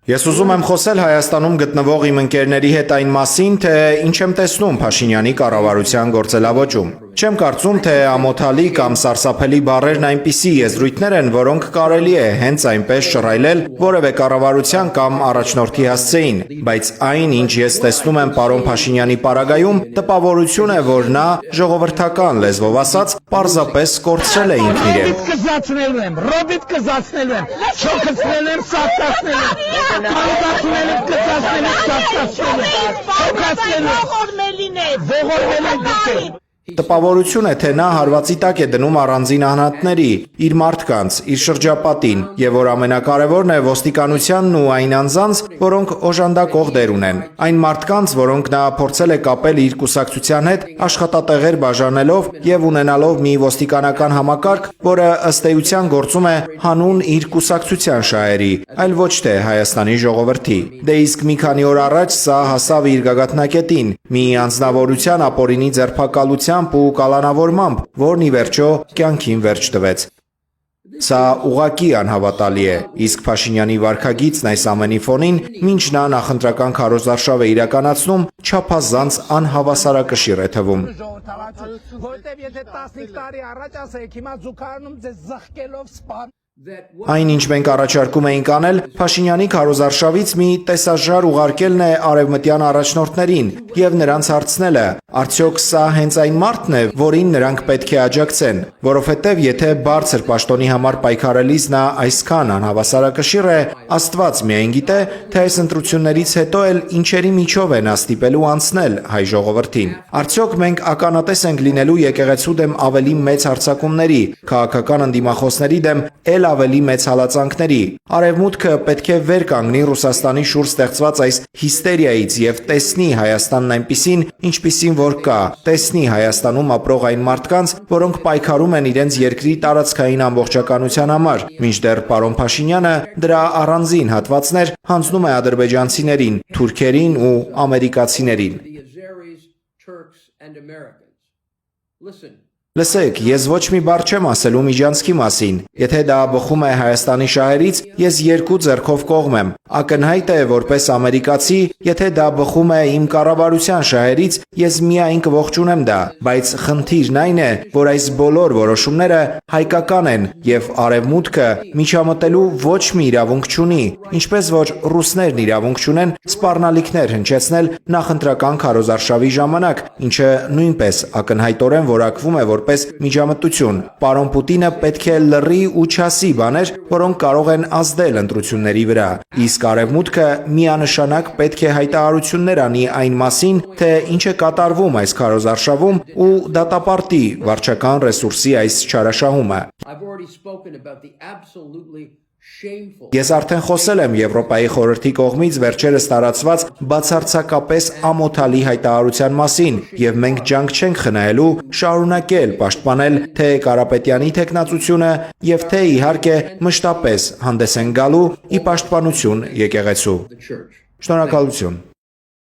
Ես ուզում եմ խոսել Հայաստանում գտնվող իմ ընկերների հետ այն մասին, թե ինչ եմ տեսնում Փաշինյանի կառավարության գործելավոճում։ Չեմ կարծում, թե ամոթալի կամ սարսափելի բառերն այնպիսի եզրույթներ են, որոնք կարելի է հենց այնպես շռայլել որևէ կառավարության կամ առաջնորդի հասցեին, բայց այն, ինչ ես տեսնում եմ պարոն Փաշինյանի պարագայում, տպավորություն է, որ նա ժողովրդական լեզվով ասած պարզապես կորցրել է ինքն իրեն։ Ռոբիտ կզացնելու եմ, շոքացնելու եմ, սատկացնելու եմ, կանտացնելու եմ, կծացնելու եմ, շոքացնելու եմ, ողորմելի եմ։ Տպավորություն է, թե նա հարվածի տակ է դնում առանձին անհատների, իր մարդկանց, իր շրջապատին, եւ որ ամենակարևորն է ոստիկանությանն ու այն անձանց, որոնք օժանդակող դեր ունեն։ Այն մարդկանց, որոնք նա փորձել է կապել իր կուսակցության հետ, աշխատատեղեր բաժանելով եւ ունենալով մի ոստիկանական համակարգ, որը ըստ էության գործում է հանուն իր կուսակցության շահերի, այլ ոչ թե Հայաստանի ժողովրդի։ Դե իսկ մի քանի օր առաջ սա հասավ իր գագաթնակետին, մի անձնավորության ապօրինի ձերբակալության ու կալանավորմամբ, որն ի վերջո կյանքին վերջ տվեց։ Սա ուղղակի անհավատալի է, իսկ Փաշինյանի վարքագիծն այս ամենի ֆոնին, մինչ նա նախընտրական քարոզարշավ է իրականացնում, չափազանց անհավասարակշիռ է թվում։ Որտեւ եթե 15 տարի առաջ ասեիք, հիմա զուգարանում ձեզ զղկելով սպան։ Այն, ինչ մենք առաջարկում էինք անել, Փաշինյանի քարոզարշավից մի տեսաժար ուղարկելն է արևմտյան առաջնորդներին եւ նրանց հարցնելը, արդյոք սա հենց այն մարդն է, որին նրանք պետք է աջակցեն, որովհետեւ եթե բարձր պաշտոնի համար պայքարելիս նա այսքան անհավասարակշիռ է, Աստված միայն գիտե, թե այս ընտրություններից հետո էլ ինչերի միջով է նա ստիպելու անցնել հայ ժողովրդին։ Արդյոք մենք ականատես ենք լինելու եկեղեցու դեմ ավելի մեծ հարձակումների, քաղաքական ընդդիմախոսների դեմ էլ ավելի մեծ հալածանքների։ Արևմուտքը պետք է վեր կանգնի Ռուսաստանի շուրջ ստեղծված այս հիստերիայից եւ տեսնի Հայաստանն այնպիսին, ինչպիսին որ կա, տեսնի Հայաստանում ապրող այն մարդկանց, որոնք պայքարում են իրենց երկրի տարածքային ամբողջականության համար, մինչդեռ պարոն Փաշինյանը դրա առանձին հատվածներ հանձնում է ադրբեջանցիներին, թուրքերին ու ամերիկացիներին։ Լսեք, ես ոչ մի բառ չեմ ասելու Միջանցքի մասին, եթե դա բխում է Հայաստանի շահերից, ես երկու ձեռքով կողմ եմ, ակնհայտ է որպես ամերիկացի, եթե դա բխում է իմ կառավարության շահերից, ես միայն կողջունեմ դա, բայց խնդիրն այն է, որ այս բոլոր որոշումները հայկական են եւ արևմուտքը միջամտելու ոչ մի իրավունք չունի, ինչպես որ ռուսներն իրավունք չունեն սպառնալիքներ հնչեցնել նախընտրական քարոզարշավի ժամանակ, ինչը նույնպես ակնհայտորեն որակվում է որպես միջամտություն։ Պարոն Պուտինը պետք է լռի ու չասի բաներ, որոնք կարող են ազդել ընտրությունների վրա։ Իսկ արևմուտքը միանշանակ պետք է հայտարարություններ անի այն մասին, թե ինչ է կատարվում այս քարոզարշավում ու դատապարտի վարչական ռեսուրսի այս չարաշահումը։ Ես արդեն խոսել եմ Եվրոպայի խորհրդի կողմից վերջերս տարածված բացարձակապես ամոթալի հայտարարության մասին եւ մենք ջանք չենք խնայելու շարունակել պաշտպանել թե Կարապետյանի թեկնածությունը եւ թե իհարկե մշտապես հանդես են գալու ի պաշտպանություն եկեղեցու։ Շնորհակալություն։